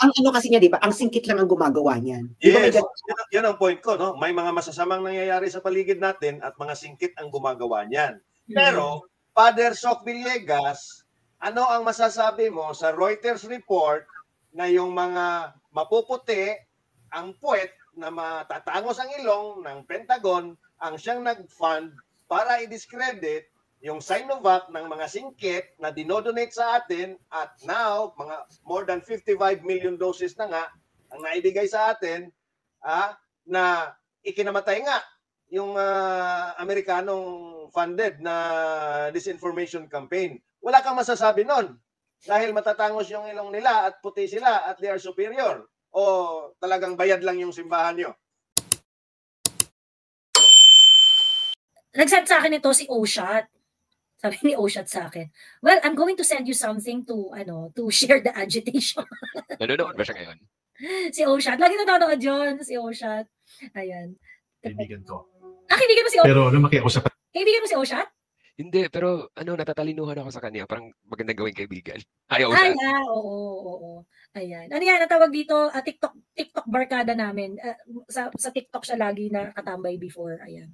ang ano kasi niya, di ba? Ang singkit lang ang gumagawa niyan. Yes, yan ang point ko, no? May mga masasamang nangyayari sa paligid natin at mga singkit ang gumagawa niyan. Pero, Father Soc Villegas, ano ang masasabi mo sa Reuters report na yung mga mapuputi, ang puwet na matatangos ang ilong ng Pentagon ang siyang nag-fund para i-discredit yung Sinovac ng mga singkit na dinodonate sa atin at now, mga more than 55 million doses na nga ang naibigay sa atin na ikinamatay nga yung Amerikanong funded na disinformation campaign. Wala kang masasabi nun dahil matatangos yung ilong nila at puti sila at they are superior o talagang bayad lang yung simbahan nyo? Nag-send sa akin ito si Oshat. Sabi ni Oshat sa akin, well, I'm going to send you something to share the agitation. Nanonood ba siya ngayon? Si Oshat. Lagi nanonood yun, si Oshat. Ayan. Kaibigan ko. Kaibigan mo si Oshat? Pero lumaki ako sa... Kaibigan mo si Oshat? Hindi, pero natatalinuhan ako sa kanya. Parang magandang gawing kaibigan. Ayaw siya. Oo. Ayan. Ano yan, natawag dito, TikTok barkada namin. Sa TikTok siya lagi nakatambay before. Ayan.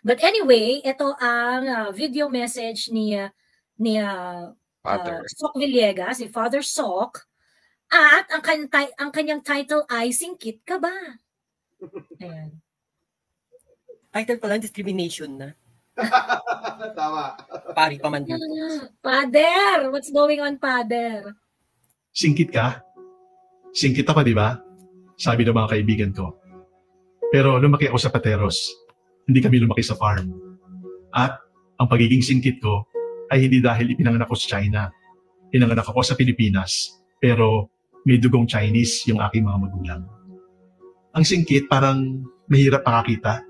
But anyway, ito ang video message ni Soc Villegas, si Father Soc, at ang kanyang title ay Singkit Ka Ba? Ayan. Title pa lang, discrimination na. Tama. Pari pa man dito. Father, what's going on, Father? Singkit ka? Singkit ako, di ba? Sabi ng mga kaibigan ko. Pero lumaki ako sa Pateros. Hindi kami lumaki sa farm. At ang pagiging singkit ko ay hindi dahil ipinanganak ako sa China. Pinanganak ako sa Pilipinas. Pero may dugong Chinese yung aking mga magulang. Ang singkit parang mahirap makakita.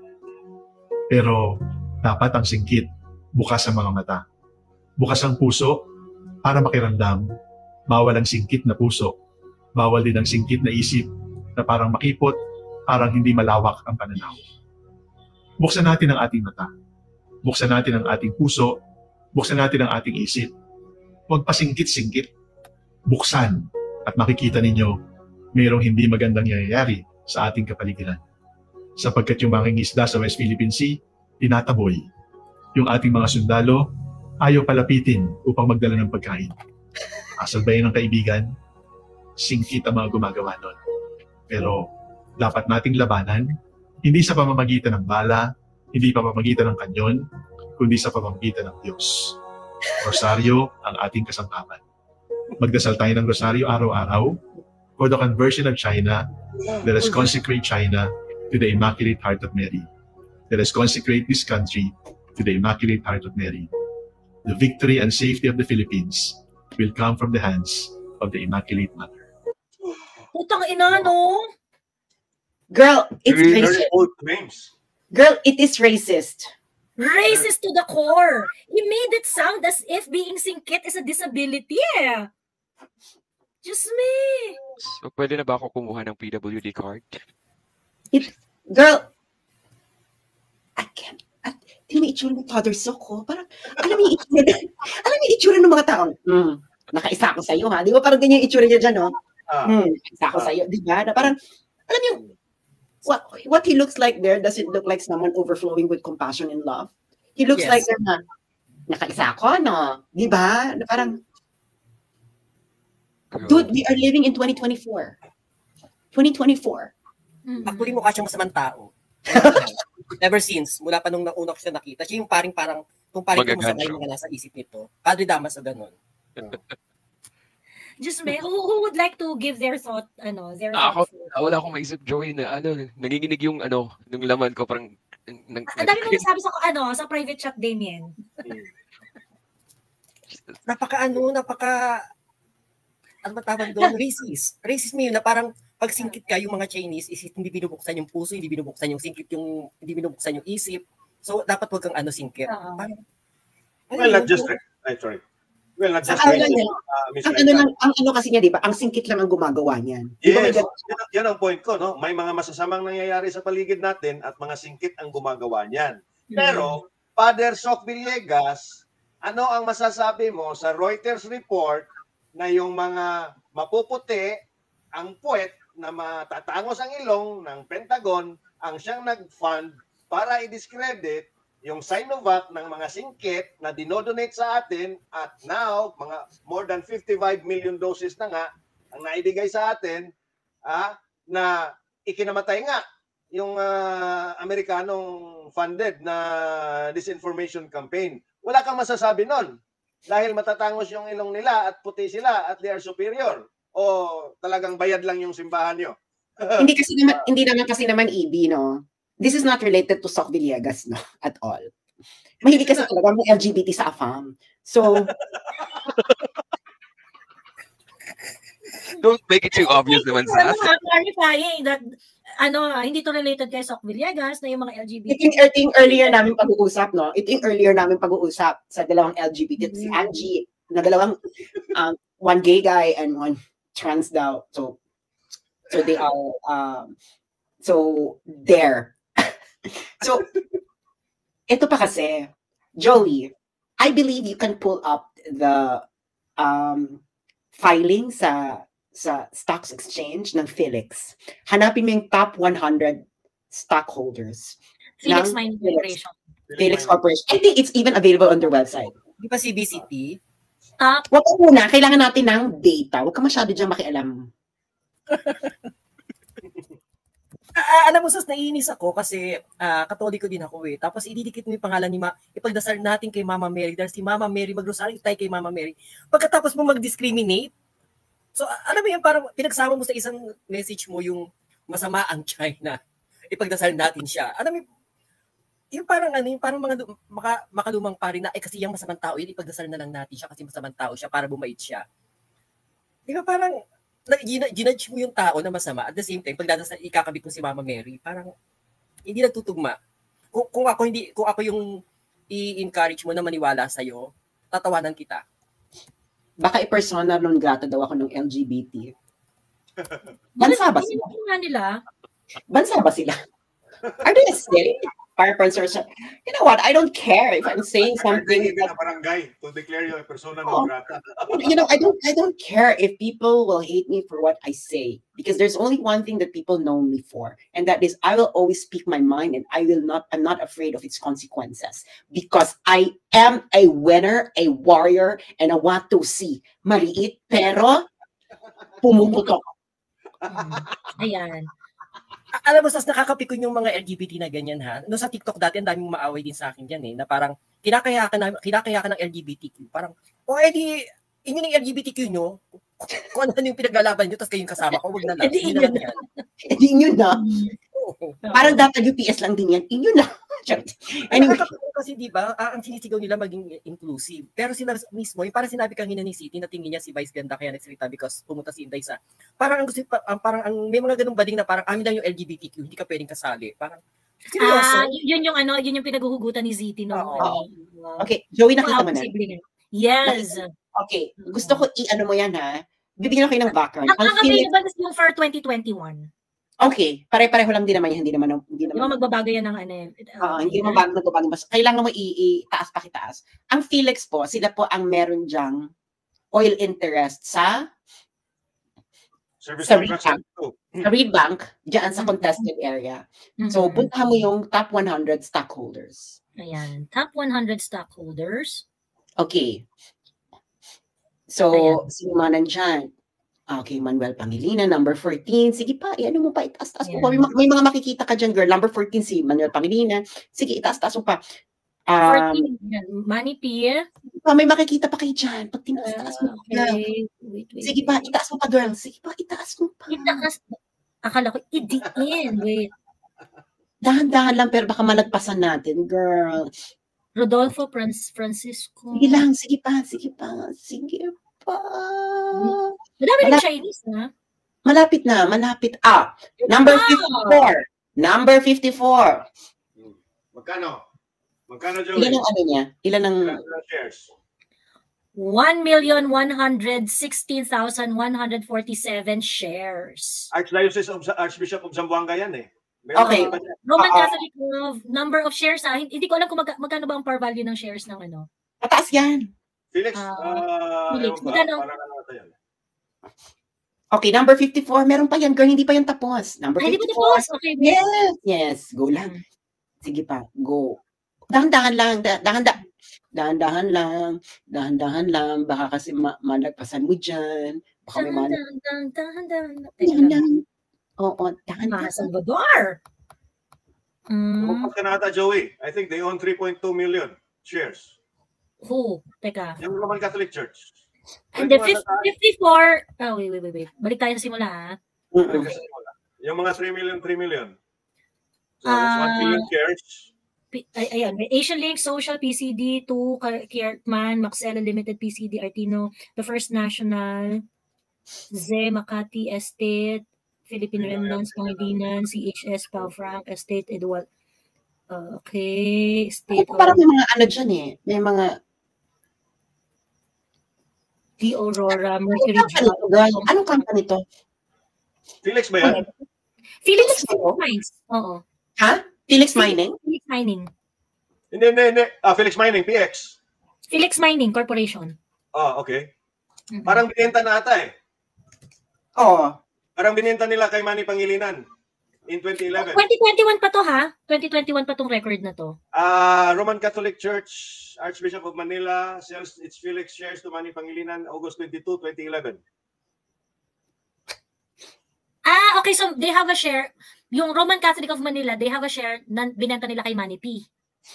Pero dapat ang singkit bukas ang mga mata. Bukas ang puso para makiramdam. Bawal ang singkit na puso. Bawal din ang singkit na isip na parang makipot, parang hindi malawak ang pananaw. Buksan natin ang ating mata. Buksan natin ang ating puso. Buksan natin ang ating isip. Huwag pa singkit-singkit. Buksan at makikita ninyo mayroong hindi magandang nangyayari sa ating kapaligiran. Sapagkat yung mga isda sa West Philippine Sea, tinataboy. Yung ating mga sundalo, ayaw palapitin upang magdala ng pagkain. Asal ba yun ng kaibigan? Singkit ang mga gumagawa nun. Pero dapat nating labanan, hindi sa pamamagitan ng bala, hindi sa pamamagitan ng kanyon, kundi sa pamamagitan ng Diyos. Rosaryo ang ating kasangkapan. Magdasal tayo ng rosaryo araw-araw. For the conversion of China, let us consecrate China to the Immaculate Heart of Mary. Let us consecrate this country to the Immaculate Heart of Mary. The victory and safety of the Philippines will come from the hands of the Immaculate Mother. Putang ina, no? Girl, it's racist. Girl, it is racist. Racist to the core. He made it sound as if being singkit is a disability. Just me. So, pwede na ba ako kumuha ng PWD card? Girl, I can't. Hindi mo itsura ng Father Soc, oh. Parang, alam mo yung itsura ng mga taong, nakaisa ako sa'yo, ha? Di ba parang ganyan yung itsura niya dyan, no? Nakaisa ako sa'yo, di ba? Na parang, alam mo yung, what he looks like there, does it look like someone overflowing with compassion and love? He looks like nakaisa ako, no? Di ba? Parang, dude, we are living in 2024. 2024. Actually, mukha siyang masamang tao. Ever since, mula pa nung nauna ko siya nakita, siya yung parang kung paring kumusakay mga nasa isip nito. Padre Damas o ganun. Just me, who would like to give their thought, Wala akong maisip, Joey, na nanginginig yung nung laman ko, parang ang dami mo nasabi sa private chat, Damien. Ano ba tawag doon? Racist. Racist yun na parang pag singkit ka, yung mga Chinese, hindi binubuksan yung puso, hindi binubuksan yung singkit, hindi binubuksan yung isip. So, dapat huwag kang singkit. Well, not just sorry. Well, not just ang kasi niya, di ba? Ang singkit lang ang gumagawa niyan. Yes, yan ang point ko, no? May mga masasamang nangyayari sa paligid natin at mga singkit ang gumagawa niyan. Pero, Father Soc Villegas, ano ang masasabi mo sa Reuters report na yung mga mapuputi, ang puwet na matatangos ang ilong ng Pentagon ang siyang nag-fund para i-discredit yung Sinovac ng mga singkit na dinodonate sa atin at now, mga more than 55 million doses na nga ang naibigay sa atin na ikinamatay nga yung Amerikanong funded na disinformation campaign. Wala kang masasabi nun dahil matatangos yung ilong nila at puti sila at they are superior o talagang bayad lang yung simbahan nyo. Hindi naman kasi naman EB, no? This is not related to Soc Villegas, no? At all. Mahilig kasi talaga ng LGBT sa AFAM. So, Don't make it too obvious naman sa clarifying that hindi to related kay Soc Villegas na yung mga LGBT. Ito yung earlier namin pag-uusap, no? Ito yung earlier namin pag-uusap sa dalawang LGBT. Si Angie, na dalawang, one gay guy and one trans daw. So they are, there. So, ito pa kasi, Joey, I believe you can pull up the filing sa Stocks Exchange ng Felix. Hanapin mo yung top 100 stockholders. Felix Mining Corporation. Felix Corporation. I think it's even available on their website. Di ba CBCT? Wag ka muna, kailangan natin ng data. Wag ka masyado dyan makialam. Alam mo, sus, naiinis ako kasi Katoliko din ako eh. Tapos ididikit mo yung pangalan ni ipagdasal natin kay Mama Mary dahil si Mama Mary magrosaryo tayo kay Mama Mary. Pagkatapos mo mag-discriminate, so alam mo yan, parang pinagsama mo sa isang message mo yung masama ang China. Ipagdasal natin siya. Alam mo, yung parang mga makalumang pari na kasi yung masamang tao yun, ipagdasal na lang natin siya kasi masamang tao siya para bumait siya. Di ba parang ginudge mo yung tao na masama at the same time pagdadasal ikakabit mo si Mama Mary, parang hindi nagtutugma. Kung ako yung i-encourage mo na maniwala sa iyo, tatawanan kita. Baka i-persona non grata daw ako ng LGBT. Bansa ba sila? Bansa ba sila? Are they a state? You know what? I don't care if I'm saying something. Barangay to declare you a persona non grata. You know, I don't care if people will hate me for what I say, because there's only one thing that people know me for, and that is I will always speak my mind, and I'm not afraid of its consequences, because I am a winner, a warrior, and I want to see maliit pero pumuputok. Ayan. Alam mo, sas nakakapikon yung mga LGBT na ganyan ha. No, sa TikTok dati, ang daming maaway din sa akin dyan eh, na parang kinakaya ka ng LGBTQ. Parang, edi, inyo ng LGBTQ nyo, kung ano yung pinaglalaban nyo, tapos kayong kasama ko, wag na lang. Hindi inyo na. Parang dapat UPS lang din yan. Inyo na. Anyway. Kasi diba, ang sinisigaw nila maging inclusive. Pero sila mismo, yung parang sinabi kanina ni City, na tingin niya si Vice ganda kaya nagsalita because pumunta si Inday sa, parang may mga ganung bading na parang amin lang yung LGBTQ, hindi ka pwedeng kasali. Parang, yun yung pinaghuhugutan ni Ziti, no? Okay, Joey, nakita mo na. Yes. Okay, gusto ko i-ano mo yan ha. Bibigyan ko kayo ng background. Ang available yung for 2021. Okay, pare-pareho lang din naman yan. Hindi naman magbabago yan ng hindi naman magbabago. Kailangan mo i-taas pakitaas. Ang Felix po, sila po ang meron dyang oil interest sa Rebank, diyan sa contested area. So, puntahan mo yung top 100 stockholders. Ayan, top 100 stockholders. Okay. So, sino man nandyan? Okay, Manuel Pangilinan, number 14. Sige pa, ano mo pa, itaas-taas mo pa. May mga makikita ka dyan, girl. Number 14, si Manuel Pangilinan. Sige, itaas-taas mo pa. 14, Manny P. May makikita pa kayo dyan. Pag tinaas-taas mo. Okay. Wait. Sige pa, itaas mo pa, girl. Sige pa, itaas mo pa. Akala ko, idiin. Wait. Dahan-dahan lang, pero baka malagpasan natin, girl. Rodolfo Francisco. Sige lang, sige pa. Sige pa. Madami ng Chinese, na? Malapit. Number 54. Number 54. Magkano, Joey? Ilan ang ano niya? Ilan ang shares? 1,116,147 shares. Archbishop of Zamboanga yan eh. Okay. Roman Catholic number of shares. Hindi ko alam kung magkano ba ang par value ng shares ng ano. Mataas yan. Felix, Felix, magkano? Okay, number 54. Meron pa yan, girl. Hindi pa yan tapos. Number Ay, di ba 54. tapos? Okay, Yes, yes. Go lang. Mm. Sige pa, go. Dahan-dahan lang. Dahan-dahan lang. Dahan-dahan lang. Baka kasi malagpasan mo dyan. Baka may mga... Dahan-dahan. Oo, Mga dahan-dahan. Salvador. Lumabas ka na ata, Joey. I think they own 3.2 million shares. Who? Teka. Yung Roman Catholic Church. And the 54... Oh, wait. Balik tayo sa simula, ha? Mm-mm. Yung mga 3 million. So, that's 1 million shares. Ayan, may Asian Link, Social, PCD, 2, Kiertman, Maxella Limited, PCD, Artino, The First National, Ze, Makati, Estate, Philippine Remnants, Pangilinan, CHS, Pau Frank, Estate, Edward. Okay, State Parang may mga ano dyan eh. May mga... The Aurora, Mercury. Anong company to? Felix ba yan? Felix Mines. Oo. Ha? Felix Mining? Felix Mining. Hindi. Felix Mining, PX. Felix Mining Corporation. Okay. Parang binenta na ata eh. Oo. Parang binenta nila kay Manny Pangilinan in 2011. 2021 pa to, ha? 2021 pa tong record na to. Roman Catholic Church, Archbishop of Manila, sells its Felix shares to Manny Pangilinan August 22, 2011. Okay, so they have a share. Yung Roman Catholic of Manila, they have a share na binenta nila kay Manny P.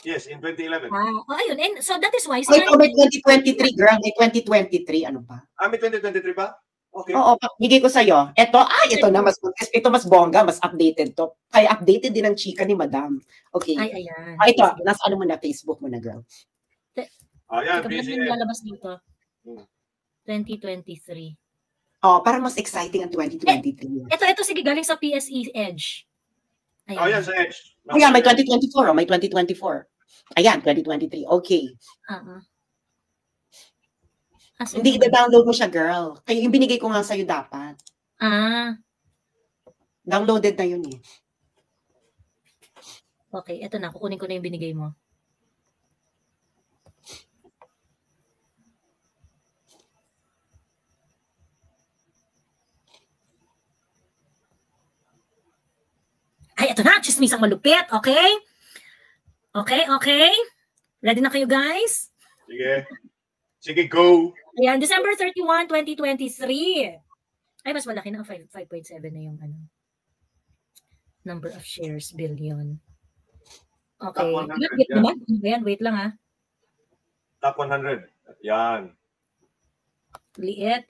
Yes, in 2011. Ayun. And so that is why... May 2023, girl. May 2023. Ano pa? May 2023 pa? Okay. Oo, bigay ko sa'yo. Ito na, mas bongga, mas updated to. Kaya updated din ang chika ni Madam. Okay. Ay, ayan. Ito, nasa ano mo na, Facebook mo na, girl. Ayan, busy. Lalabas dito. 2023. Parang mas exciting ang 2023. Ito, sige, galing sa PSE Edge. Ayan. Ayan, sa Edge. Ayan, may 2024. May 2024. Ayan, 2023. Okay. Hindi i-download mo siya, girl. Kaya yung binigay ko nga sa'yo dapat. Downloaded na yun eh. Okay, eto na. Kukunin ko na yung binigay mo. Ay, eto na. Chismisang malupit. Okay? Okay. Ready na kayo, guys? Sige, go. Ayan, December 31, 2023. Ay, mas malaki na. 5.7 na yung number of shares, billion. Okay. Wait lang, ha. Top 100. Yan. Liit.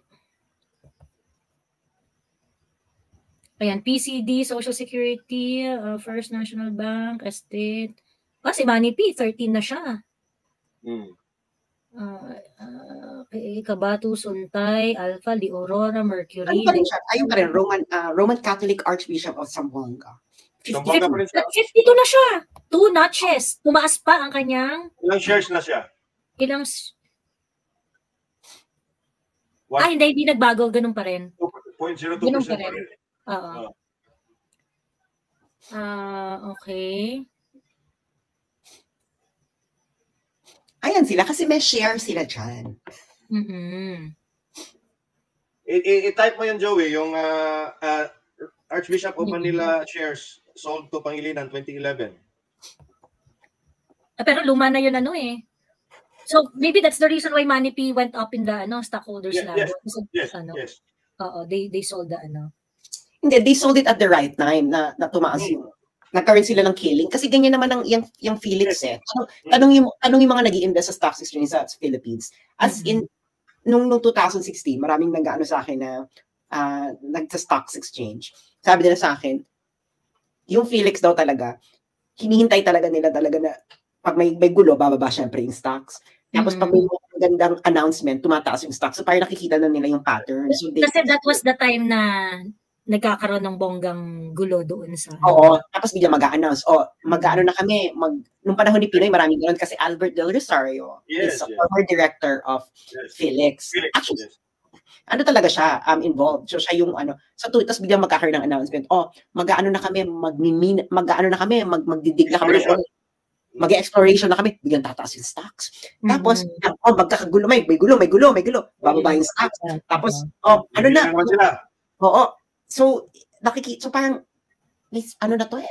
Ayan, PCD, Social Security, First National Bank, Estate. Si Manny P, 13 na siya. Okay, Kabato, Suntay, Alpha, Di Aurora, Mercury. Ayun pa rin, Roman Catholic Archbishop of Zamboanga. 52 na siya. 2 notches. Tumaas pa ang kanyang... Ilang shares na siya? Hindi nagbago. Ganun pa rin. 2.02% Ganun pa pa rin. rin. Okay. Ayan sila kasi may share sila dyan. I-type mo yan, Joey, yung Archbishop of Manila shares sold to Pangilinan 2011. Pero luma na yun So maybe that's the reason why Manny P went up in the stockholders level. Yes. They sold the Hindi, they sold it at the right time na tumaas yung nagkaroon sila ng killing. Kasi ganyan naman ang yung Felix eh. Tanong yung mga nag-i-invest sa stock exchange sa Philippines. As in, nung 2016, maraming nag-ano sa akin na nag-stock exchange. Sabi nila sa akin, yung Felix daw talaga, hinihintay talaga nila na pag may gulo, bababa syempre yung stocks. Tapos pag may magandang announcement, tumataas yung stocks. So parang nakikita na nila yung pattern. So kasi that was the time na nagkakaroon ng bonggang gulo doon sa... Oo, tapos bigla mag-a-announce. Mag-ano na kami, nung panahon ni Pinoy, maraming ganoon kasi Albert Del Rosario is a former director of Felix. Actually, ano talaga siya, involved. So siya yung tapos bigla magkakaroon ng announcement. Mag-ano na kami, magdidig na kami. Mag-exploration na kami, biglang tataas yung stocks. Tapos, magkakagulo, may gulo, bababa yung stocks. Tapos, Oo. So, so parang, ano na to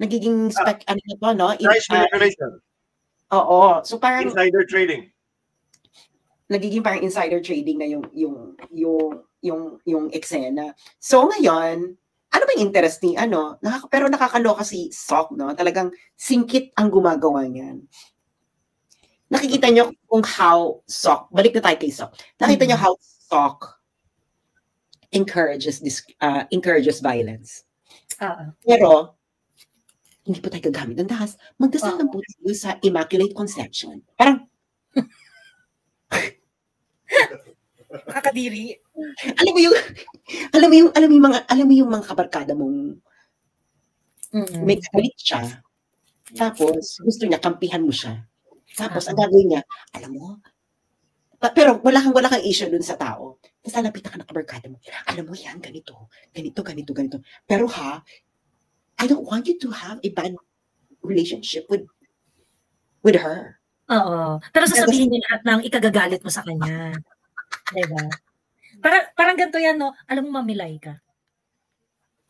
nagiging ano na to, no? Price manipulation. Oo. So parang, Insider trading. nagiging parang insider trading na yung eksena. So ngayon, ano ba yung interest ni pero nakakaloka si Sok, no? Talagang singkit ang gumagawa niyan. Nakikita niyo kung how Sok, balik na tayo kay Sok. Nakita niyo how Sok encourages violence. Pero hindi po tayo gagamit ng dahas. Magdasal lang po tayo sa Immaculate Conception. Parang Nakakadiri. alam mo yung mga kabarkada mong may kalit siya. Tapos gusto niya kampihan mo siya. Tapos ang gagawin niya, alam mo, pero wala kang issue dun sa tao. Tapos lalapitan ka ng kabarkada mo. Alam mo yan, ganito. Pero I don't want you to have a bad relationship with her. Oo. Pero sasabihin niya lahat ng ikagagalit mo sa kanya. Diba? Parang ganito yan, no? Alam mo, mamilay ka.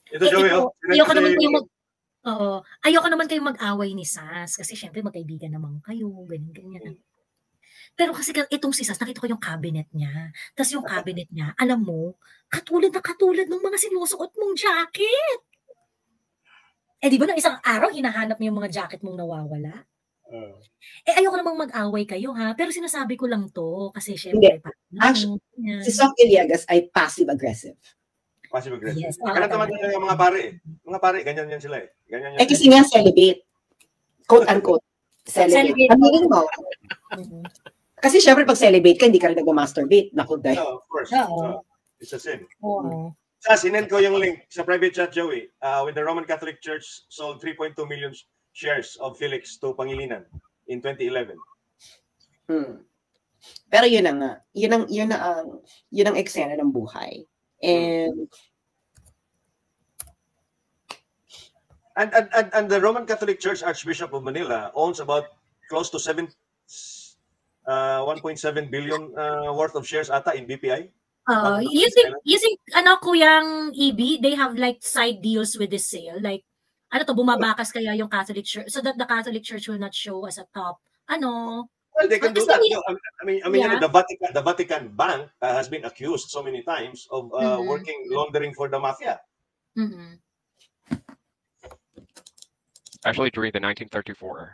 Ito, Joey, ayoko naman kayong mag-away ni Sas. Kasi syempre, magkaibigan naman kayo. Ganyan. Pero kasi itong si Sas, nakita ko yung cabinet niya. Tapos yung cabinet niya, alam mo, katulad ng mga sinusuot mong jacket. Di ba na isang araw, hinahanap mo yung mga jacket mong nawawala? Ayoko namang mag-away kayo, ha? Pero sinasabi ko lang to, kasi syempre, actually, si Sok Villegas ay passive-aggressive. Passive-aggressive. Yes, Ganun naman yung mga pare. Mga pare, ganyan yan sila eh. Ganyan yan. Kasi nga celibate. Quote-unquote. Celibate. Aminin mo. Kasi syempre pag celibate ka, hindi ka rin nag-masturbate. Naku, dahil. Of course. It's the same. Sinend ko yung link sa private chat, Joey. When the Roman Catholic Church sold 3.2 million shares of Felix to Pangilinan in 2011. Pero yun na nga. Yun ang eksena ng buhay. And the Roman Catholic Church Archbishop of Manila owns about close to 1.7 billion worth of shares ata in BPI. You think Kuyang EB, they have like side deals with this sale, like bumabakas kaya yung Catholic Church so that the Catholic Church will not show as a top Well, they can do that. I mean, the Vatican Bank has been accused so many times of working laundering for the mafia. Actually, during the 1934.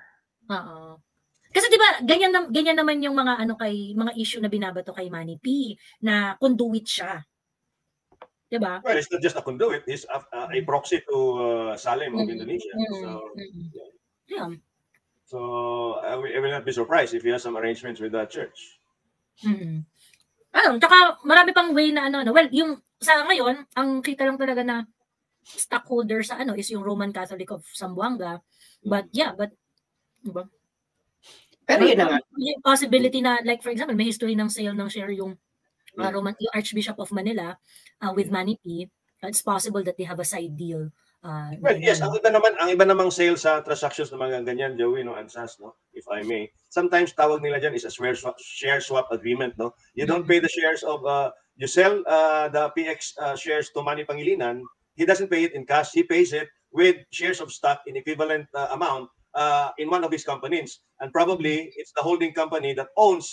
Kasi 'di ba ganyan naman yung mga mga issue na binabato kay Manny P na conduit siya. 'Di ba? Well, it's not just a conduit, it's a proxy to Salem of Indonesia. So I will not be surprised if he has some arrangements with that church. Tsaka marami pang way na well, yung sa ngayon, ang kita lang talaga na stockholder sa is yung Roman Catholic of Zamboanga. But diba? Pero yun na nga. Yung possibility na, like for example, may history ng sale ng share yung yung Archbishop of Manila with Manny P. It's possible that they have a side deal. Well, yes, ang iba namang sale sa transactions ng mga ganyan, Joey, and Sas, if I may. Sometimes tawag nila dyan is a share swap agreement, no? You don't pay the shares of, you sell the PX shares to Manny Pangilinan, he doesn't pay it in cash, he pays it with shares of stock in equivalent amount in one of his companies, and probably it's the holding company that owns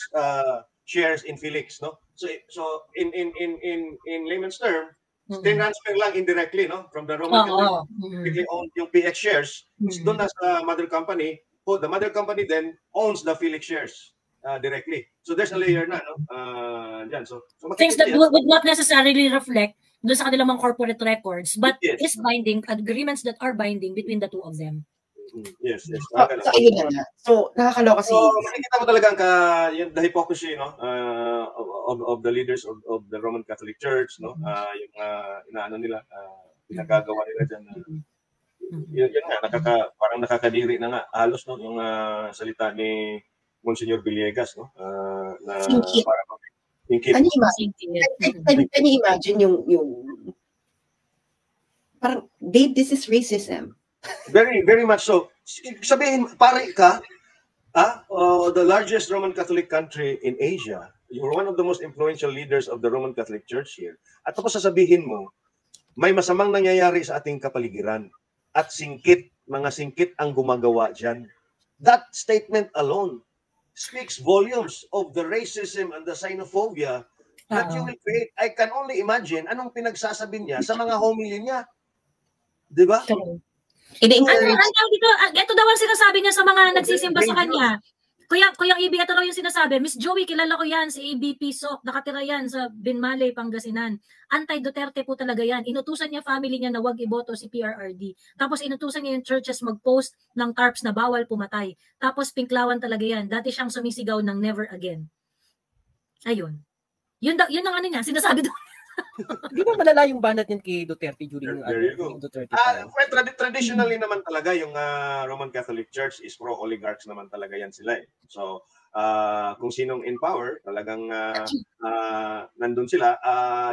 shares in Felix, no? So in layman's term, transfer lang indirectly, no, from the Roman Catholic, they own yung PX shares, doon na sa mother company. The mother company then owns the Felix shares directly. So there's a layer na, no, dyan. So things that would not necessarily reflect doon sa kanilang mga corporate records, but is binding agreements that are binding between the two of them. Yes. So ayun na nga. So nakakaloka kasi. So makikita mo talaga the hypocrisy, no, of the leaders of the Roman Catholic Church, no, yung inaano nila, pinagagawa nila diyan. Yun nga, parang nakakadiri na nga halos, no, yung salita ni Monsignor Villegas, no, na parang ingkit. Can you imagine yung parang, Dave, this is racism. Very, very much so. Sabihin, pare ka, the largest Roman Catholic country in Asia You're one of the most influential leaders of the Roman Catholic Church here. At tapos sasabihin mo, may masamang nangyayari sa ating kapaligiran at mga singkit ang gumagawa dyan. That statement alone speaks volumes of the racism and the xenophobia that you will create. I can only imagine anong pinagsasabi niya sa mga homily niya. Di ba? Ito daw ang sinasabi niya sa mga nagsisimba sa kanya. Kuyang Ibig, ito raw yung sinasabi, Miss Joey, kilala ko yan, si ABP Sok, nakatira yan sa Binmaley, Pangasinan. Anti-Duterte po talaga yan. Inutusan niya family niya na wag iboto si PRRD. Tapos inutusan niya yung churches mag-post ng tarps na bawal pumatay. Tapos pinklawan talaga yan. Dati siyang sumisigaw ng never again. Ayun. Yun ang ano niya, sinasabi doon. Di ba malala yung banat niyan kay Duterte during yung Duterte? Traditionally naman talaga yung Roman Catholic Church is pro-oligarchs naman talaga yan sila eh. So, kung sinong in power, talagang nandun sila.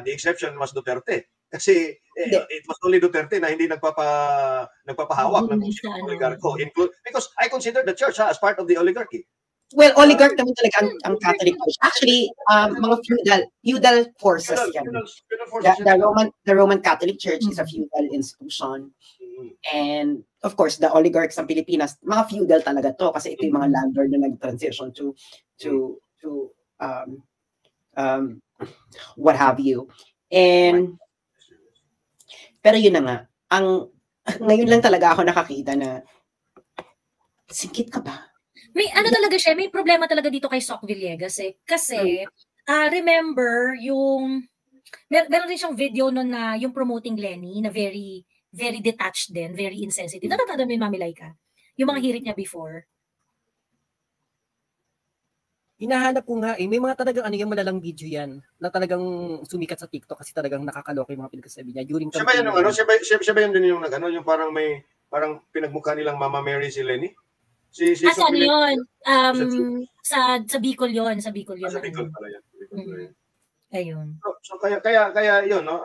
The exception was Duterte. Kasi it was only Duterte na hindi nagpapahawak ng oligarko. Because I consider the church as part of the oligarchy. Well, oligarch naman talaga ang Catholic Church. Actually, mga feudal forces yan. The Roman Catholic Church is a feudal institution. And of course, the oligarchs ng Pilipinas, mga feudal talaga to kasi ito yung mga landlord na nag-transition to what have you. And pero yun na nga, ngayon lang talaga ako nakakita na singkit ka ba? May ano talaga siya, may problema talaga dito kay Sok Villegas eh. Kasi, remember, meron din siyang video nun na yung promoting Lenny na very, very detached din, very insensitive. Natatanda mo yung Mami Laika? Yung mga hirit niya before. Hinahanap ko nga may mga talagang yung malalang video yan na talagang sumikat sa TikTok kasi talagang nakakaloka yung mga pinagsasabi niya. Siya ba yun siya ba yun din yung yung parang pinagmukha nilang Mama Mary si Lenny? Saan yun? Sa Bicol yun. Sa Bicol yun. Sa Bicol pala yan. Ayun. So kaya yun, no?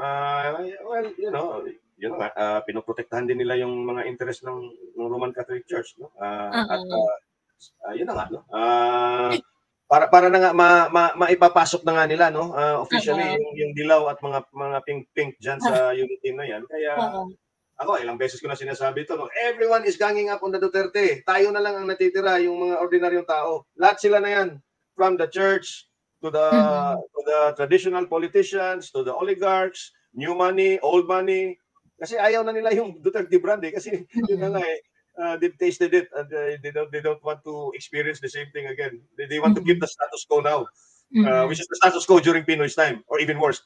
Well, yun nga, pinoprotektahan din nila yung mga interest ng Roman Catholic Church, no? Yun na nga, no? Para na nga maipapasok na nga nila, no? Officially yung dilaw at mga pink diyan sa unity na yan. Kaya ako, ilang beses ko na sinasabi ito, no? Everyone is ganging up on the Duterte. Tayo na lang ang natitira, yung mga ordinaryong tao. Lahat sila na yan. From the church, to the traditional politicians, to the oligarchs, new money, old money. Kasi ayaw na nila yung Duterte brand eh. Kasi yun na nga eh. They've tasted it and they don't want to experience the same thing again. They want to keep the status quo now. Which is the status quo during Pinoy's time, or even worse.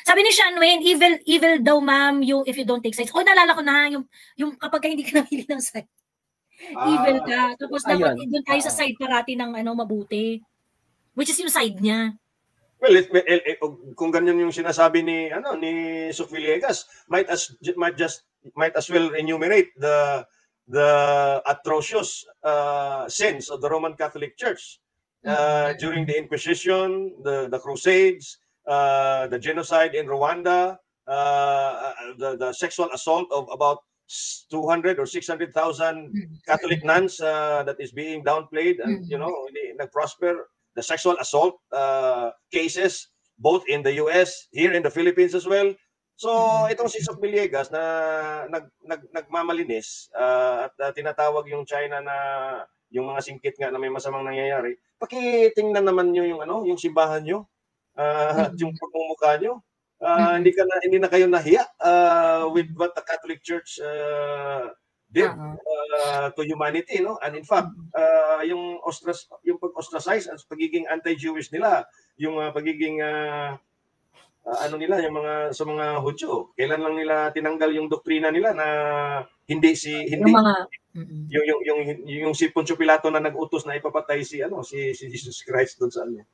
Sabi ni Sean Wayne, evil daw ma'am, yung if you don't take sides. Naalala ko na, yung kapag hindi ka namili ng side. Evil ka. Tapos dapat doon tayo sa side parati ng mabuti. Which is yung side niya. Well, kung ganyan yung sinasabi ni Sok Villegas, might as well enumerate the atrocious sins of the Roman Catholic Church. During the Inquisition, the Crusades, the genocide in Rwanda, the sexual assault of about 200 or 600,000 Catholic nuns that is being downplayed and nag-prosper. The sexual assault cases both in the US, here in the Philippines as well. So itong si Sok Villegas na nagmamalinis at tinatawag yung China na yung mga singkit nga na may masamang nangyayari, pakitingnan naman nyo yung simbahan nyo, yung pagmumukha nyo. Hindi na kayo nahiya with what the Catholic Church did to humanity, no? And in fact, yung pag-ostracize at pagiging anti-Jewish nila, yung pagiging yung sa mga Hudyo, kailan lang nila tinanggal yung doktrina nila na yung si Poncio Pilato na nag-utos na ipapatay si Jesus Christ doon sa ano.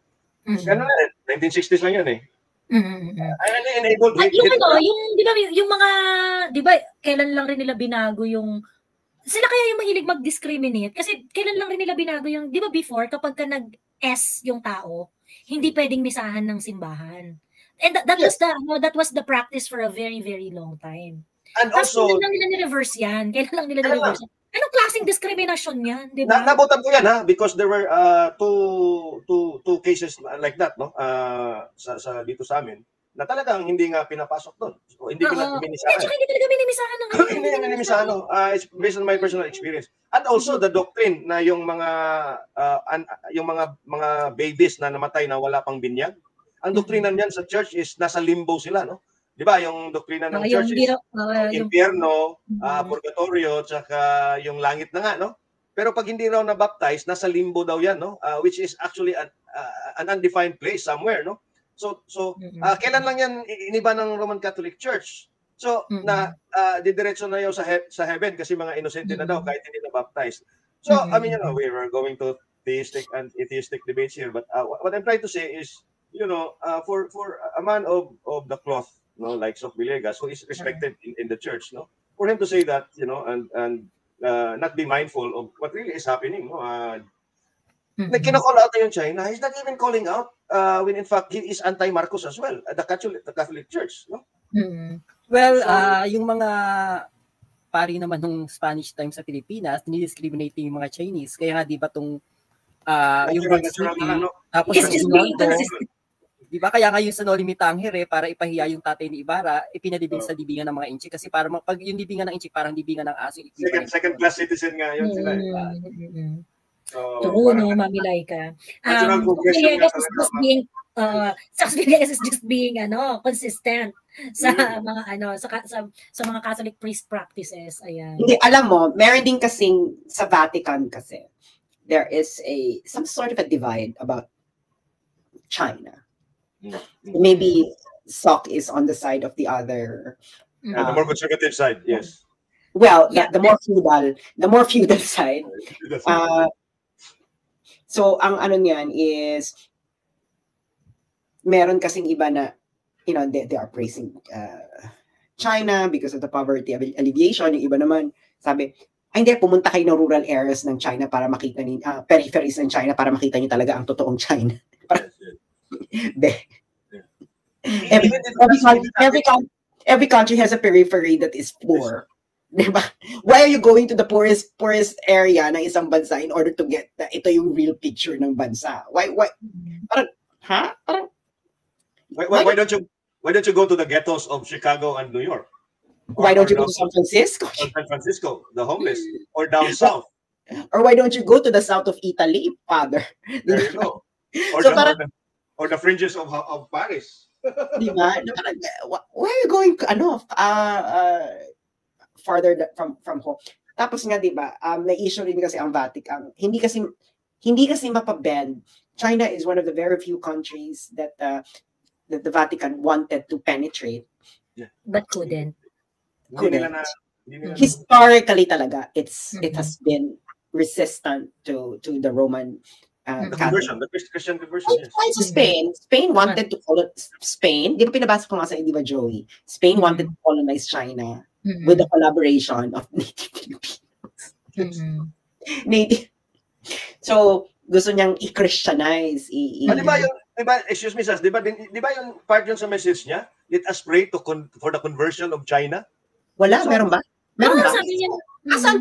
Ano na 1960s lang yun eh. Di ba kailan lang rin nila binago yung sila kaya yung mahilig mag-discriminate kasi kailan lang rin nila binago yung, di ba before kapag ka nag-S yung tao, hindi pwedeng misahan ng simbahan. And that was the practice for a very, very long time. And also, kailan lang nila ni-reverse yan? Anong klaseng diskriminasyon yan, di ba? Nabutan ko yan ha, because there were two cases like that, no? Sa dito sa amin, na talagang hindi nga pinapasok doon. So, hindi pinag-minisahan. Hindi talaga minimisahan ng Hindi nga minimisahan, no? It's based on my personal experience. And also the doctrine na yung mga babies na namatay na wala pang binyag. Ang doktrina niyan sa church is nasa limbo sila, no? Di ba? Yung doktrina ng church is impyerno, purgatorio, tsaka yung langit na nga, no? Pero pag hindi raw na-baptize, nasa limbo daw yan, no? Which is actually an undefined place somewhere, no? So kailan lang yan iniba ng Roman Catholic Church? So, didiretso na yun sa heaven kasi mga innocent na daw kahit hindi na-baptized. So, I mean, we were going to theistic and atheistic debates here, but what I'm trying to say is, for a man of the cloth, like Sok Villegas, who is respected in the church, for him to say that, and not be mindful of what really is happening, kinakall out na yung China, he's not even calling out when in fact he is anti-Marcos as well, the Catholic Church, no? Well, yung mga pari naman ng Spanish time sa Pilipinas, nidiscriminate yung mga Chinese. Kaya nga, di ba itong yung tapos di ba kaya nga yung sa Noli Me Tangere para ipahiya yung tatay ni Ibarra, ipinalibing sa libingan ng mga Inchik kasi para pag yung libingan ng Inchik parang libingan ng aso. Second class citizen nga yun sila. True, no, Mami Laika. Sok Villegas is just being consistent sa mga sa mga Catholic priest practices. Ayan. Hindi, alam mo, meron din kasing sa Vatican kasi there is some sort of a divide about China. Maybe Sok is on the side of the other. The more conservative side, yes. Well, the more feudal side. So, ang ano niyan is, meron kasing iba na, they are praising China because of the poverty alleviation. Yung iba naman, sabi, hindi, pumunta kayo ng rural areas ng China para makita niyo, peripheries ng China para makita niyo talaga ang totoong China. Every country has a periphery that is poor. Diba? Why are you going to the poorest area ng isang bansa in order to get ito yung real picture ng bansa? Why? Parang, Parang, why don't you go to the ghettos of Chicago and New York? Why don't you go to San Francisco? San Francisco, the homeless, or down south. Or why don't you go to the south of Italy, Father? There you go. Or the fringes of Paris. Diba? Why are you going farther from home? Tapos nga, diba, na-issue rin kasi ang Vatican. Hindi kasi mapabend. China is one of the very few countries that the Vatican wanted to penetrate. But couldn't. Historically talaga, it has been resistant to the Roman the Christian conversion. Yes. Spain wanted to follow Spain. Di ba pinabasa ko nga sa Di ba, Joey? Spain wanted to colonize China with the collaboration of native Filipinos. Native. So, gusto niyang i-Christianize. Excuse me, Sas, di ba yung part yun sa message niya? Let us pray for the conversion of China? Wala, meron ba? Meron ba? Sabi niya. Saan?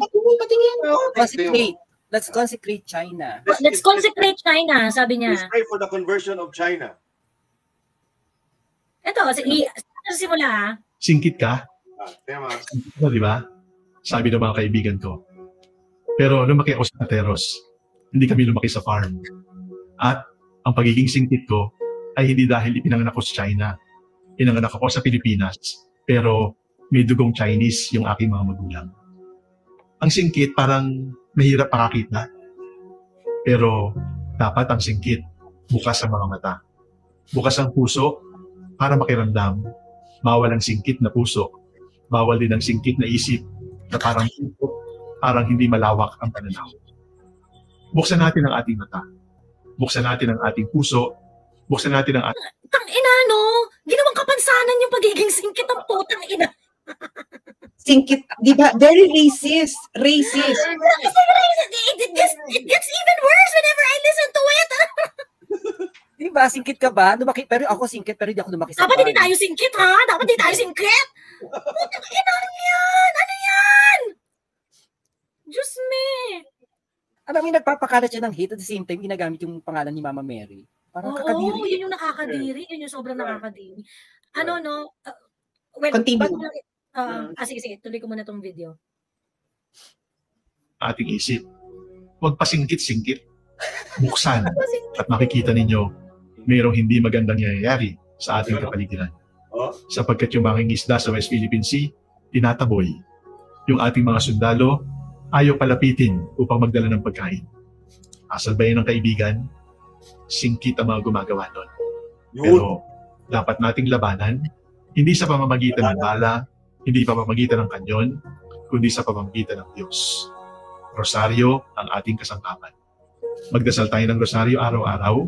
Consecrate. Let's consecrate China. Let's consecrate China, sabi niya. Let's pray for the conversion of China. Ito, simula. Singkit ka? Tama. Di ba? Sabi ng mga kaibigan ko. Pero lumaki ako sa Pateros. Hindi kami lumaki sa farm. At ang pagiging singkit ko ay hindi dahil ipinanganak ko sa China. Pinanganak ako sa Pilipinas. Pero may dugong Chinese yung aking mga magulang. Ang singkit parang mahirap makakita. Pero dapat ang singkit bukas ang mga mata. Bukas ang puso para makiramdam. Bawal ang singkit na puso. Bawal din ang singkit na isip na parang hindi malawak ang pananaw. Buksan natin ang ating mata. Buksan natin ang ating puso. Buksan natin ang ating... Tangina, no? Ginawang kapansanan yung pagiging singkit ng putang ina. Singkit, di ba? Very racist. Racist. It gets even worse whenever I listen to it. Di ba? Singkit ka ba? Pero ako singkit, pero hindi ako lumaki sa Dapat hindi tayo singkit, ha? Dapat hindi tayo singkit. Putang ina yan! Ano yan? Diyos Alam mo, nagpapakalat siya ng hate at the same time, ginagamit yung pangalan ni Mama Mary. Parang kakadiri. Oo, yun yung nakakadiri. Yun yung sobrang nakakadiri. Ano, no? Well, Continue. bago lang, sige, tuloy ko muna tong video. Ating isip. Huwag pasingkit-singkit. Buksan. At makikita ninyo, mayroong hindi magandang nangyayari sa ating kapaligiran. Sapagkat yung mga isda sa West Philippine Sea, tinataboy. Yung ating mga sundalo, ayaw palapitin upang magdala ng pagkain. Asal ba yun ng kaibigan? Singkit ang mga gumagawa nun. Pero dapat nating labanan, hindi sa pamamagitan ng bala, hindi sa pamamagitan ng kanyon, kundi sa pamamagitan ng Diyos. Rosaryo ang ating kasangkapan. Magdasal tayo ng rosaryo araw-araw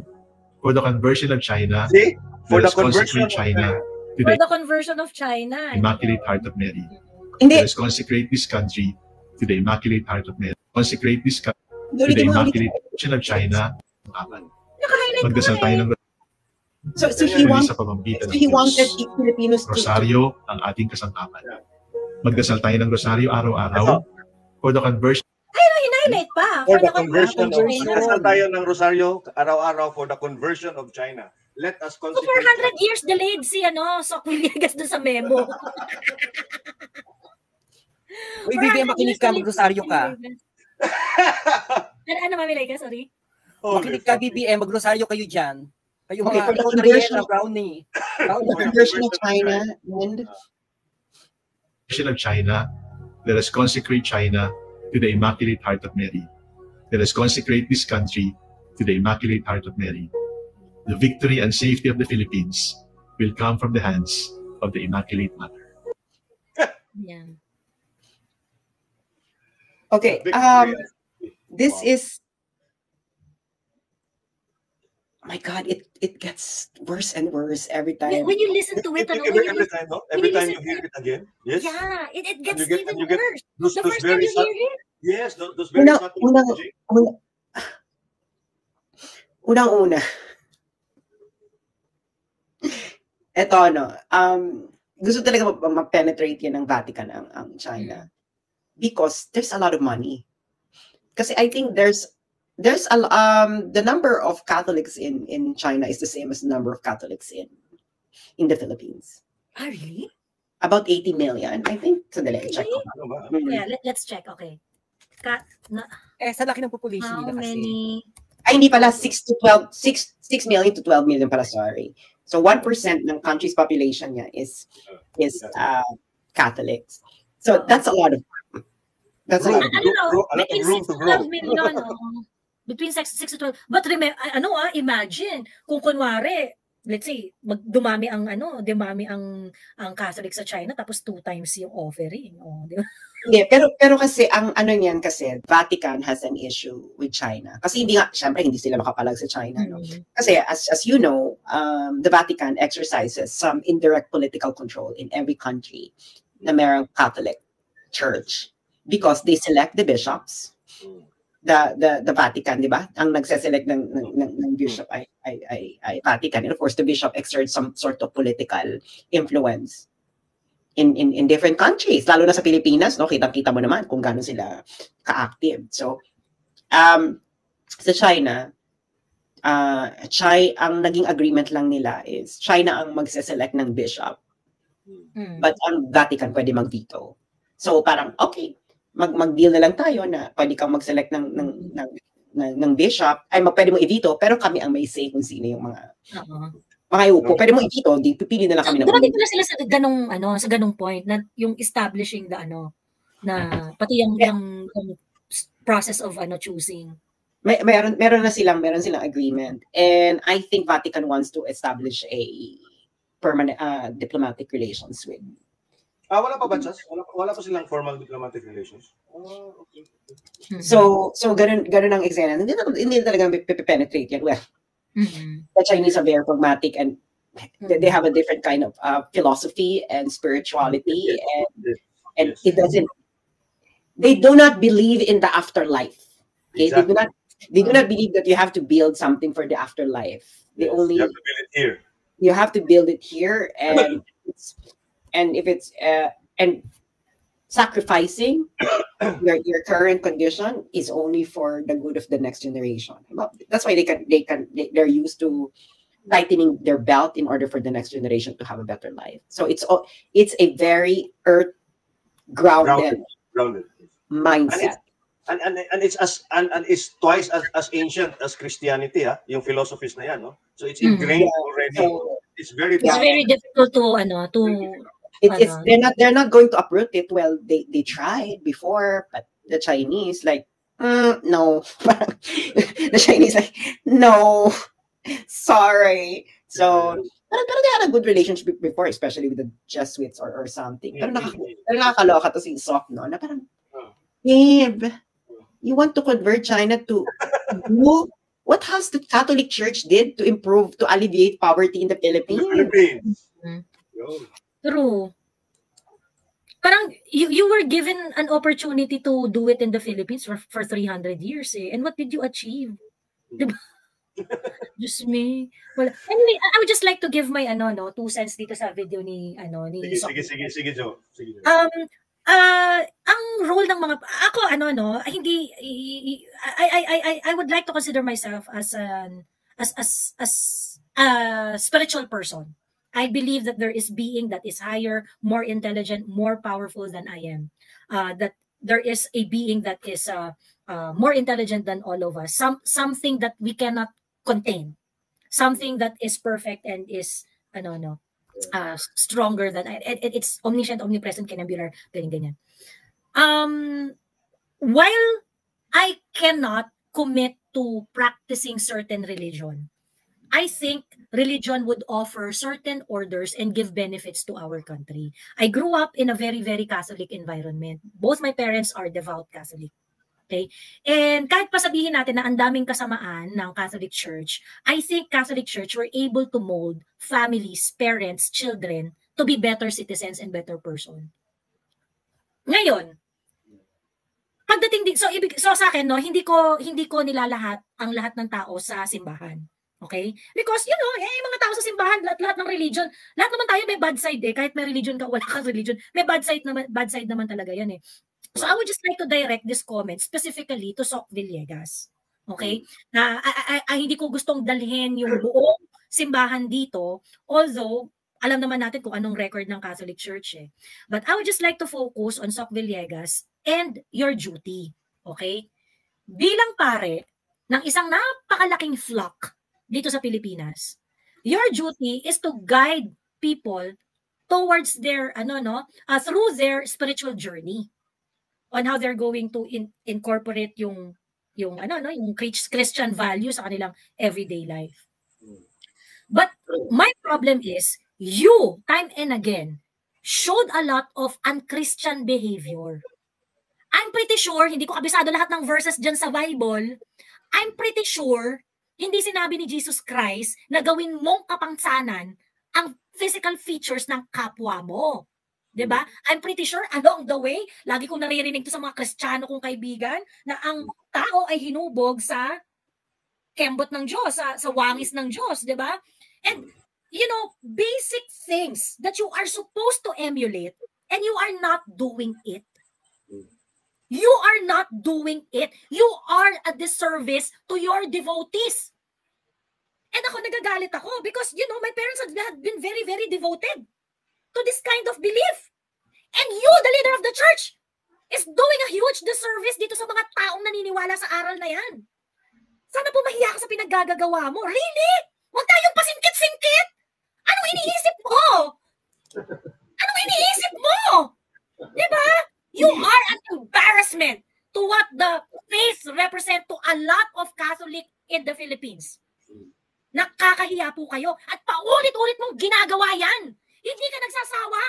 for the conversion of China. For the Let us conversion consecrate China For today. the conversion of China. Immaculate Heart of Mary. Hindi. Let us consecrate this country to the Immaculate Heart of Mary. Consecrate this country to the Ulitin mo, Immaculate Heart of China. Naka-highlight Magdasal ko tayo eh. ng So kundi he sa pamamagitan ng he wanted Diyos. Filipinos to Rosaryo ang ating kasangkapan. Magdasal tayo ng rosaryo araw-araw for the conversion. Highlight pa. For the conversion of China. Magdasal tayo ng rosaryo araw-araw for the conversion of China. Let us So consecrate 400 years delayed si Sok Villegas doon sa memo. Uy, BBM, makinig ka, magrosaryo ka. Ano, mamilay ka? Sorry. Makinig ka, BBM, magrosaryo kayo dyan. Kayo Okay, mga for the ikaw, conversion- Marietta, Brownie. the conversion of China and of China, let us consecrate China to the Immaculate Heart of Mary. Let us consecrate this country to the Immaculate Heart of Mary. The victory and safety of the Philippines will come from the hands of the Immaculate Mother. Yan. okay. This is. My God, it gets worse and worse every time. When you listen to it, every time, no? Every time you hear it again. Yes. yeah, it gets you get- even and you get worse. Those The first time very you hear it, yes, those very subtle messaging. Unang-una. Ito, gusto talaga ma-penetrate yan ng Vatican ang China. Because there's a lot of money. Kasi I think there's the number of Catholics in China is the same as the number of Catholics in the Philippines. really? About 80 million, I think. Sandali, check ko. Ano ba? Yeah, let's check. Okay. Sa laki ng population How nila kasi. many? Ay, hindi pala 6 million to 12 million pala, sorry. So 1% ng country's population niya is Catholics. So that's a lot of Room. I don't know. A lot of Between room 6 to to grow. 12 million. Between 6 to 12. But remember, imagine kung kunwari, let's say, dumami ang Catholic sa China tapos 2 times yung offering. Di ba? Hindi, pero kasi ang niyan kasi Vatican has an issue with China. Kasi syempre hindi sila makapalag sa China, no. Kasi as you know, the Vatican exercises some indirect political control in every country na mayroong Catholic church because they select the bishops. The Vatican, di ba? Ang nagse-select ng bishop ay Vatican. And of course, the bishop exerts some sort of political influence in different countries, lalo na sa Pilipinas, no? Kitang-kita mo naman kung gaano sila ka-active. So, sa China, ang naging agreement lang nila is China ang magse-select ng bishop, but ang Vatican pwede mag-veto. So, parang, okay, mag-deal na lang tayo na pwede kang mag-select ng bishop, ay pwede mo i-veto, pero kami ang may say kung sino yung mga upo. Pwede mo i-veto, pipili na lang kami ng Dumating na sila sa ganung point na yung establishing na pati yung process of choosing. Meron silang agreement, and I think Vatican wants to establish a permanent diplomatic relations with. Wala pa ba, Chas? Wala pa silang formal diplomatic relations? Okay. So ganun ang eksena. Hindi talaga penetrate yan. Well, the Chinese are very pragmatic, and they have a different kind of philosophy and spirituality, and it doesn't. They do not believe in the afterlife. Okay? Exactly. They do not believe that you have to build something for the afterlife. They only you have to build it here. You have to build it here, and if it's and sacrificing your current condition is only for the good of the next generation. That's why they're used to tightening their belt in order for the next generation to have a better life. So it's a very earth grounded mindset. And it's twice as ancient as Christianity, yung philosophies na yan, no? So it's ingrained already. So, it's very difficult they're not going to uproot it. Well, they tried before, but the Chinese no. The Chinese no, sorry. So pero they had a good relationship before, especially with the Jesuits or something. Pero nakakaloka to si Sok, no? Na parang, babe, you want to convert China to what has the Catholic Church did to alleviate poverty in the Philippines? True. Parang you were given an opportunity to do it in the Philippines for 300 years, eh. And what did you achieve? Diba? Just me. Well, anyway, I would just like to give my 2 cents dito sa video ni Sige, Jo. Ang role ng mga hindi I would like to consider myself as a spiritual person. I believe that there is being that is higher, more intelligent, more powerful than I am. That there is a being that is more intelligent than all of us. Something that we cannot contain. Something that is perfect and is stronger than it's omniscient, omnipresent, canambular, ganyan. While I cannot commit to practicing certain religion, I think religion would offer certain orders and give benefits to our country. I grew up in a very, very Catholic environment. Both my parents are devout Catholic. Okay? And kahit pa sabihin natin na ang daming kasamaan ng Catholic Church, I think Catholic Church were able to mold families, parents, children to be better citizens and better person. Ngayon, pagdating so sa akin, hindi ko nilalahat ang lahat ng tao sa simbahan. Okay? Because, mga tao sa simbahan, lahat ng religion, lahat naman tayo may bad side eh. Kahit may religion ka, wala kang religion, may bad side naman talaga yan eh. So I would just like to direct this comment specifically to Sok Villegas. Okay? Na hindi ko gustong dalhin yung buong simbahan dito, although alam naman natin kung anong record ng Catholic Church eh. But I would just like to focus on Sok Villegas and your duty. Okay? Bilang pare ng isang napakalaking flock dito sa Pilipinas, your duty is to guide people towards their through their spiritual journey on how they're going to incorporate yung Christian values sa kanilang everyday life. But my problem is you time and again showed a lot of unchristian behavior. I'm pretty sure, hindi ko kabisado lahat ng verses dyan sa Bible, I'm pretty sure hindi sinabi ni Jesus Christ na gawin mong kapangsanan ang physical features ng kapwa mo. Diba? I'm pretty sure along the way, lagi kong naririnig to sa mga Kristiyano kong kaibigan na ang tao ay hinubog sa kembot ng Diyos, sa wangis ng Diyos. Diba? And, basic things that you are supposed to emulate and you are not doing it. You are not doing it. You are a disservice to your devotees. And ako nagagalit ako because, my parents have been very, very devoted to this kind of belief. And you, the leader of the church, is doing a huge disservice dito sa mga taong naniniwala sa aral na yan. Sana po mahiya ka sa pinaggagawa mo. Really? Huwag tayong pasingkit-singkit. Anong iniisip mo? Anong iniisip mo? Diba? You are an embarrassment to what the faith represent to a lot of Catholic in the Philippines. Nakakahiya po kayo at paulit-ulit mong ginagawa yan. Hindi ka nagsasawa.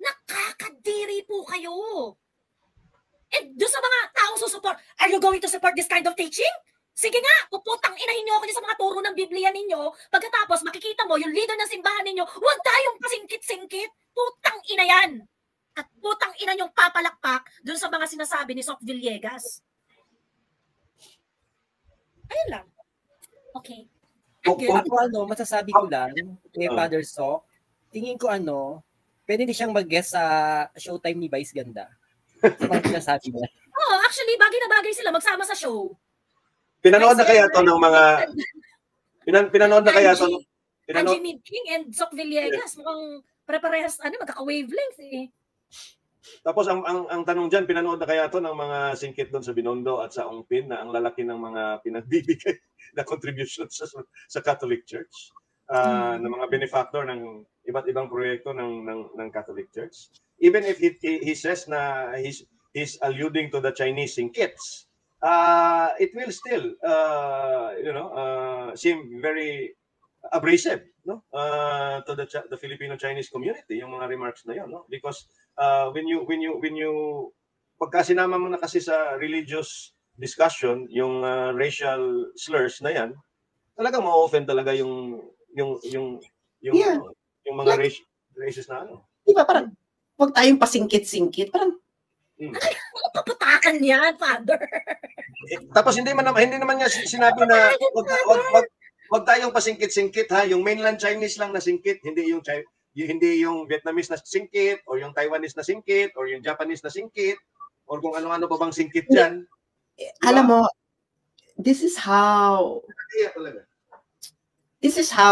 Nakakadiri po kayo. And doon sa mga taong susuport, are you going to support this kind of teaching? Sige nga, puputang inahin niyo ako sa mga turo ng Biblia ninyo. Pagkatapos makikita mo yung leader ng simbahan ninyo, huwag tayong pasingkit-singkit. Putang ina yan. At putang ina niyong papalakpak dun sa mga sinasabi ni Sok Villegas. Ayun lang. Okay. Ako, masasabi ko lang, kay Father Sok, tingin ko Pwede din siyang mag-guest sa Showtime ni Vice Ganda. Sa mga sinasabi niya. Oh, actually, bagay na bagay sila magsama sa show. Pinanood na kaya to ng mga pinanood na kaya to Angie Midking and Sok Villegas mukhang pare-parehas magkaka-wavelength eh. Tapos ang tanong diyan, pinanood na kaya to ng mga singkit doon sa Binondo at sa Ongpin na ang lalaki ng mga pinagbibigay na contributions sa Catholic Church, ng mga benefactor ng iba't ibang proyekto ng Catholic Church. Even if he says na he's alluding to the Chinese singkits, it will still seem very abrasive, no, to the Filipino-Chinese community, yung mga remarks na yon, no, because when you pagka sinama mo na kasi sa religious discussion yung racial slurs na yan, talagang ma-offend talaga yung mga racist na ano. Di ba parang wag tayong pasingkit-singkit, parang paputakan yan, Father. Tapos hindi naman niya sinabi na wag tayong pasingkit-singkit, ha, yung mainland Chinese lang na singkit, hindi yung Vietnamese na singkit or yung Taiwanese na singkit or yung Japanese na singkit or kung ano-ano pa bang singkit diyan. Alam mo, this is how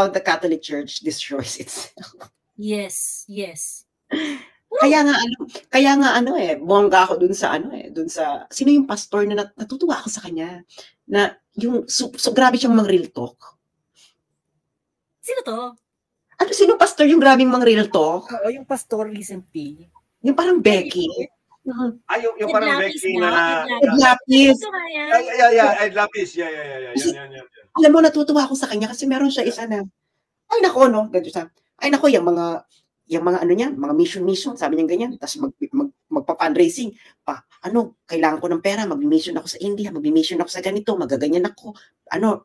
the Catholic Church destroys itself. Yes. Kaya nga bongga ako dun sa sino yung pastor na natutuwa ako sa kanya na yung so grabe siyang mang real talk. Sino to? Sino pastor yung grabing mang real talk? Oo, yung pastor recently. Yung parang Becky. Yung parang Becky na Ed Lapis. Ed Lapis. Yan. Alam mo, natutuwa ako sa kanya kasi meron siya isa na, ay nako, no, ganito siya. Ay nako, yung mga ano niyan, mga mission, sabi niya ganyan. Tapos magpa-fundraising. Kailangan ko ng pera, mag-mission ako sa India, mag-mission ako sa ganito, magaganyan ako.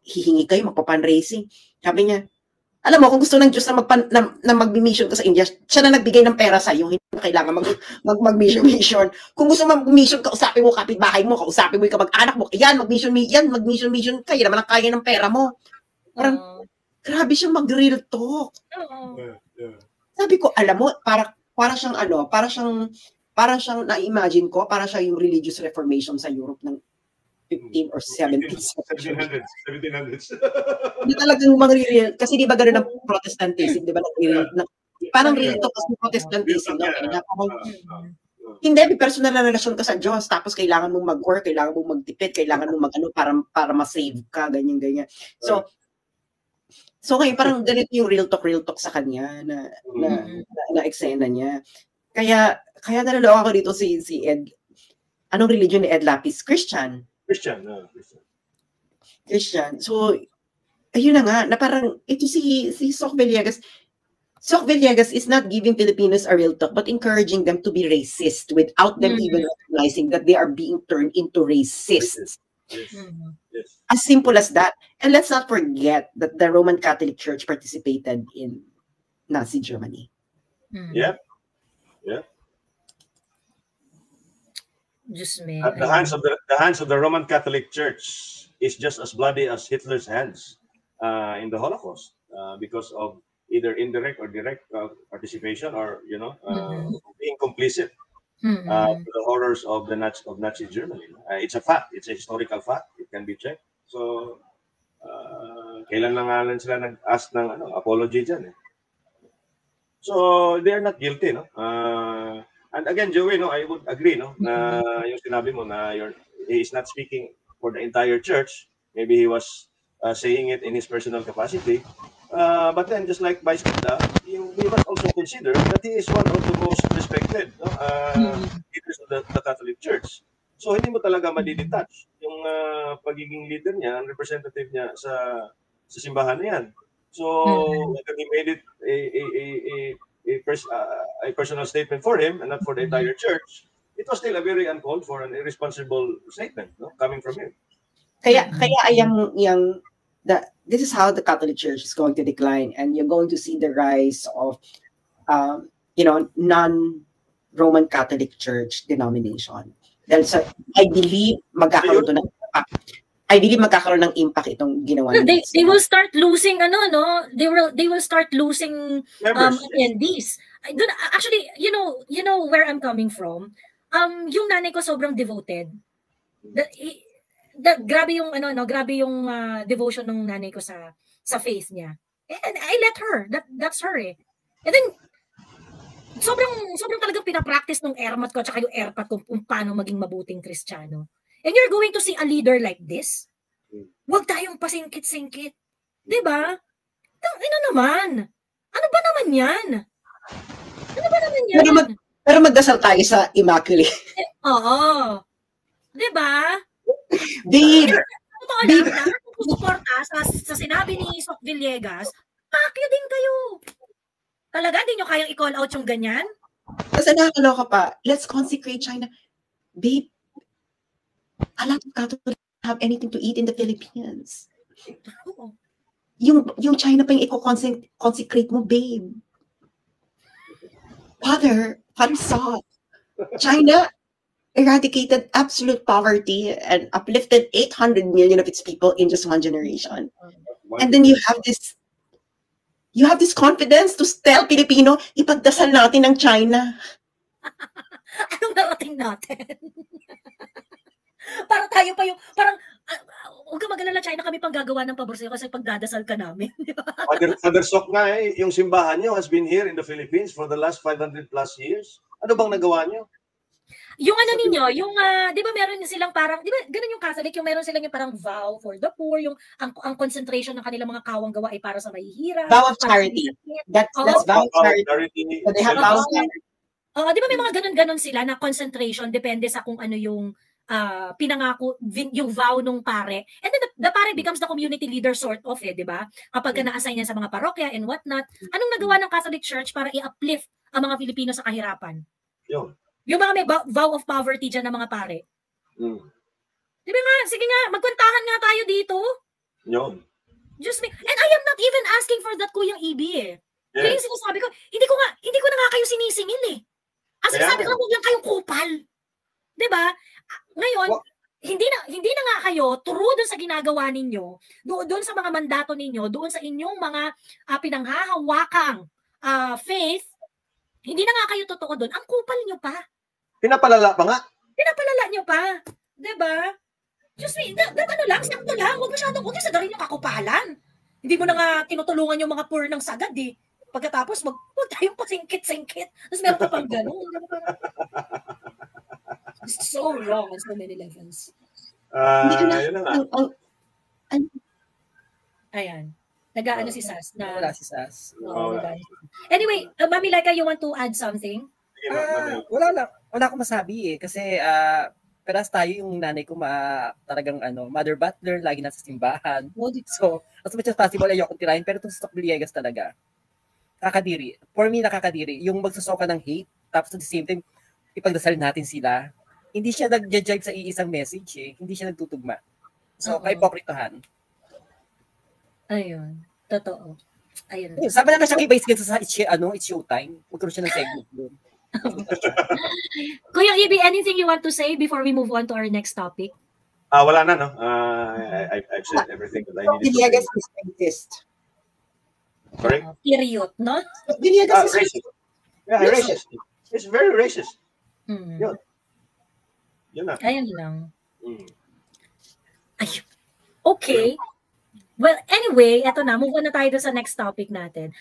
Hihingi kayo, magpa-fundraising. Sabi niya, alam mo, kung gusto ng Diyos na mag-mission ka sa India, siya na nagbigay ng pera sa'yo, hindi mo kailangan mag-mission. Kung gusto mag-mission, kausapin mo kapitbahay mo, kausapin mo yung kamag-anak mo, mag-mission, kayo naman ang kaya ng pera mo. Parang, grabe siyang mag-real talk. Sabi ko, alam mo, para siyang na-imagine ko, para siya yung religious reformation sa Europe ng 15 or 1700s. 1700s. Hindi talagang real, kasi di ba gano'n ang Protestantism, di ba? Parang real talk kasi Protestantism. Hindi, personal na relasyon ka sa Diyos, tapos kailangan mong mag-work, kailangan mong magtipid, kailangan mong para ma-save ka, ganyan. So ngayon, parang ganito yung real talk sa kanya na eksena niya. Kaya naloloka ako dito si Ed. Anong religion ni Ed Lapis? Christian. So, ayun na nga, na parang, ito si Sok Villegas. Sok Villegas is not giving Filipinos a real talk, but encouraging them to be racist without them even recognizing that they are being turned into racists. Yes. As simple as that. And let's not forget that the Roman Catholic Church participated in Nazi Germany. Yeah. Just me. The hands of the Roman Catholic Church is just as bloody as Hitler's hands in the Holocaust because of either indirect or direct participation or being complicit to the horrors of Nazi Germany. It's a fact. It's a historical fact. It can be checked. So kailan lang sila nag-ask ng apology dyan. So they are not guilty, no? And again, Joey, I would agree, na yung sinabi mo na he is not speaking for the entire church. Maybe he was saying it in his personal capacity. But then, just like Vice Ganda, we must also consider that he is one of the most respected leaders of the Catholic Church. So, hindi mo talaga madidetach yung pagiging leader niya, ang representative niya sa simbahan na yan. So, whether he made it a personal statement for him and not for the entire church, it was still a very uncalled for and irresponsible statement, coming from him. Kaya this is how the Catholic Church is going to decline, and you're going to see the rise of non-Roman Catholic Church denomination. Dahil I believe magkakaroon doon I believe magkakaroon ng impact itong ginawa No, nila. they will start losing they will start losing Members. attendees. Actually, you know where I'm coming from. Yung nanay ko sobrang devoted. Grabe yung grabe yung devotion ng nanay ko sa faith niya. And I let her. That's her eh. And then sobrang talagang pinapractice ng ermat ko at saka yung erpat kung paano maging mabuting Kristiyano. And you're going to see a leader like this? Huwag tayong pasingkit-singkit. Diba? Ano naman? Ano ba naman yan? Ano ba naman yan? Pero magdasal tayo sa Immaculate. Oo. Diba? Babe! Totoo lang, dapat kung susuporta sa sinabi ni Soc Villegas, pakyo din kayo. Talaga, di nyo kayang i-call out yung ganyan? Kasi nakakaloka pa, let's consecrate China. Babe, a lot of Catholics have anything to eat in the Philippines. Yung China pa yung i-consecrate mo, babe. Father saw China eradicated absolute poverty and uplifted 800 million of its people in just one generation. And then you have this confidence to tell Filipino, ipagdasal natin ang China. Anong narating natin? Parang tayo pa yung, huwag ka mag-alala, China, kami pang gagawa ng pabor sa'yo kasi pagdadasal ka namin. Father Soc nga yung simbahan nyo has been here in the Philippines for the last 500 plus years. Ano bang nagawa nyo? Yung ninyo, yung, di ba meron silang parang, di ba ganun yung Catholic, yung meron silang yung parang vow for the poor, yung ang concentration ng kanilang mga kawang gawa ay para sa mahihirap. Vow of charity. That's vow of charity. So they have vow of charity. Di ba may mga ganun-ganun sila na concentration, depende sa kung ano yung pinangako, yung vow nung pare. And then the pare becomes the community leader sort of, di ba? Kapag na-assign yan sa mga parokya and whatnot, anong nagawa ng Catholic Church para i-uplift ang mga Filipino sa kahirapan? Yung mga may vow of poverty dyan ng mga pare. Di ba nga, sige nga, magkwantahan nga tayo dito. Just me. And I am not even asking for that, Kuyang EB eh. Kaya yung sinasabi ko, hindi ko na nga kayo sinisingil eh. Ang sinasabi ko, huwag lang kayong kupal. Di ba? Ngayon, hindi na nga kayo true doon sa ginagawa ninyo, doon sa mga mandato ninyo, doon sa inyong mga pinanghahawakang faith, hindi na nga kayo totoo doon. Ang kupal nyo pa. Pinapalala pa nga. Pinapalala nyo pa. Diba? Just me, ano lang, sakto lang. Huwag masyadong, huwag sa darin yung kakupalan. Hindi mo na nga tinutulungan yung mga poor ng sagad eh. Pagkatapos, huwag tayong pasingkit-singkit. Tapos meron ka pang gano'n. It's so wrong on so many levels. Yun na nga. Ayan. Nag-aano si Sas. Wala si Sas. Anyway, Mami Laika, you want to add something? Wala akong masabi eh. Kasi peras tayo yung nanay ko talagang mother butler, lagi nasa simbahan. So, as much as possible, ayokong tirahin. Pero itong Soc Villegas talaga, nakakadiri. For me, nakakadiri. Yung magsusoka ng hate, tapos at the same time, ipagdasal natin sila. Hindi siya nag-jive sa iisang message eh. Hindi siya nagtutugma. So, kaipokritohan. Ayun. Totoo. Ayun. Sabi na siya kay Vice Ganda sa it's showtime. Magkaroon siya ng segment doon. Kuya Ibi, anything you want to say before we move on to our next topic? Wala na, no? I've said everything that I needed to say. Villegas is racist. Sorry? Period, no? Villegas is racist. Yeah, racist. It's very racist. Yun na. Ayun lang. Ay, okay. Well, anyway, eto na. Move on na tayo sa next topic natin.